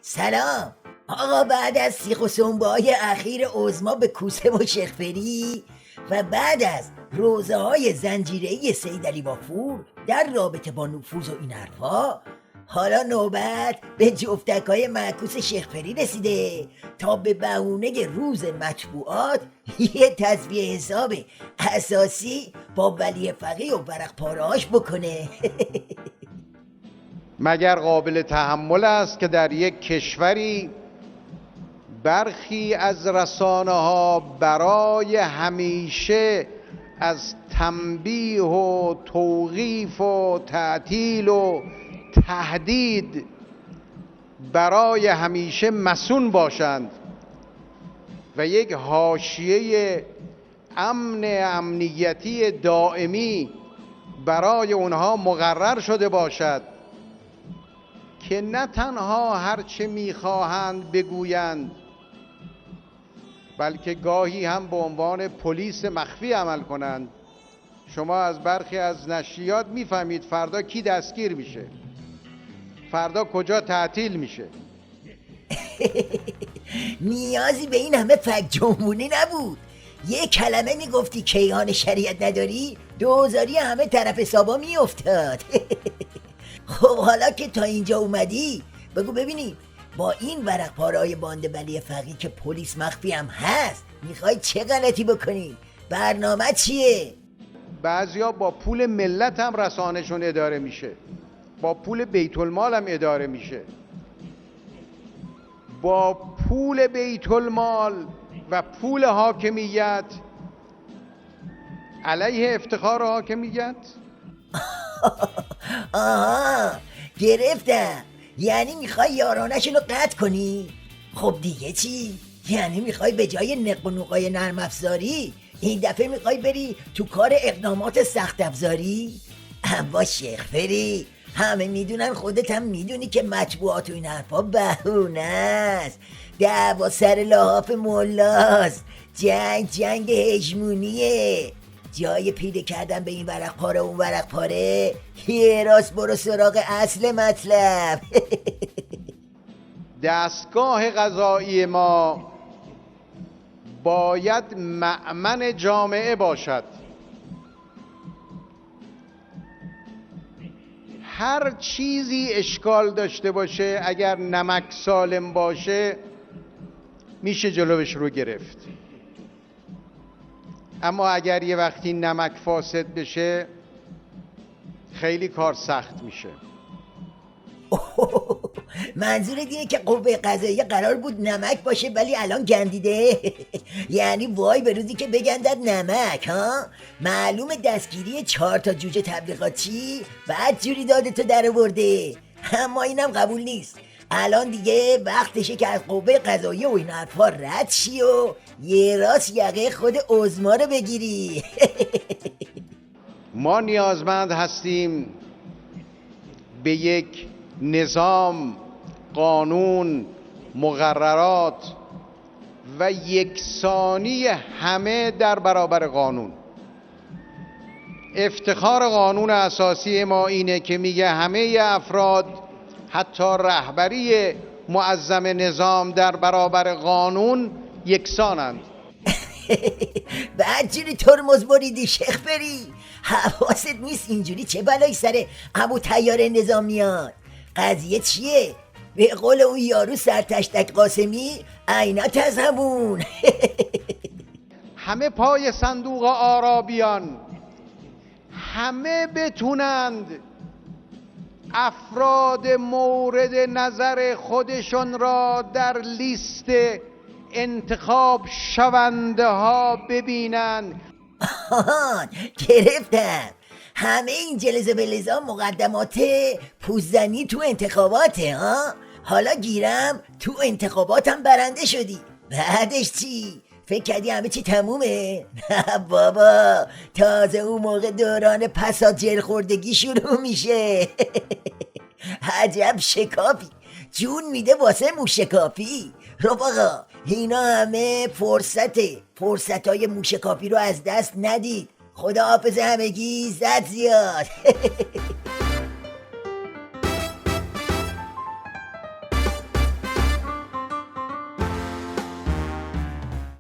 سلام آقا. بعد از سیخ و سنبه‌های اخیر عظما به کوسه و شیخ‌پری و بعد از روزه های زنجیره‌ای سید علی بافور در رابطه با نفوذ و این حرفا، حالا نوبت به جفتکای معکوس شیخ‌پری رسیده تا به بهونه روز مطبوعات یه تصفیه حساب اساسی با ولی فقیه و ورق پاره‌اش بکنه. مگر قابل تحمل است که در یک کشوری برخی از رسانه ها برای همیشه از تنبیه و توقیف و تعطیل و تهدید برای همیشه مصون باشند و یک حاشیه امنیتی دائمی برای اونها مقرر شده باشد که نه تنها هرچه میخواهند بگویند، بلکه گاهی هم به عنوان پلیس مخفی عمل کنند. شما از برخی از نشریات میفهمید فردا کی دستگیر میشه، فردا کجا تعطیل میشه. نیازی به این همه فک جنبونی نبود. یه کلمه میگفتی کیهان شریعت نداری، دوزاری همه طرف حسابا میافتاد. خب حالا که تا اینجا اومدی بگو ببینیم با این ورق پاره‌های باند ولی فقیه که پلیس مخفی هم هست میخوای چه غلطی بکنی؟ برنامه چیه؟ بعضیا با پول ملت هم رسانه‌شون اداره میشه، با پول بیت المال هم اداره میشه. با پول بیت المال و پول حاکمیت علیه افتخار حاکمیت. آها گرفتم. یعنی میخوای یارانشون رو قطع کنی؟ خب دیگه چی؟ یعنی میخوای به جای نق و نوقای نرم افزاری این دفعه میخوای بری تو کار اقدامات سخت افزاری؟ اما شیخ‌پری همه میدونن، خودت هم میدونی که مطبوعات و این حرفا بهونه است. دعوا سر لحاف ملاست، جنگ هژمونیه. جای پیده کردن به این ورق پاره اون ورق پاره، یه راست برو سراغ اصل مطلب. دستگاه قضایی ما باید مأمن جامعه باشد. هر چیزی اشکال داشته باشه اگر نمک سالم باشه میشه جلوش رو گرفت، اما اگر یه وقتی نمک فاسد بشه خیلی کار سخت میشه. منظورت اینه که قوه قضاییه قرار بود نمک باشه ولی الان گندیده؟ یعنی وای به روزی که بگندد نمک ها. معلوم دستگیری 4 تا جوجه تبلیغاتی بعد جوری داده تو در آورده. اما اینم قبول نیست. الان دیگه وقتشه که از قوه قضاییه و این حرفا رد شی و یه راست یقه خود عظما رو بگیری. ما نیازمند هستیم به یک نظام، قانون، مقررات و یکسانی همه در برابر قانون. افتخار قانون اساسی ما اینه که میگه همه افراد حتی رهبری معظم نظام در برابر قانون یکسانند. بعد جوری ترمز بریدی شیخ‌پری؟ حواست نیست اینجوری چه بلایی سر ابو طیار نظام میاد؟ قضیه چیه؟ به قول اون یارو سرتشتک قاسمی عینت از همون. همه پای صندوق آرابیان، همه بتونند افراد مورد نظر خودشون را در لیست انتخاب شونده ها ببینن. گرفتم. همه این جلزه بلزا مقدمات پوزدنی تو انتخاباته ها. حالا گیرم تو انتخاباتم برنده شدی، بعدش چی؟ فکر کردی همه چی تمومه؟ نه بابا، تازه اون موقع دوران پساجر خوردگی شروع میشه. عجب شکافی جون میده واسه موشکافی. رفقا اینا همه فرصتای موشکافی رو از دست ندید. خدا حافظ همگی. زد زیاد.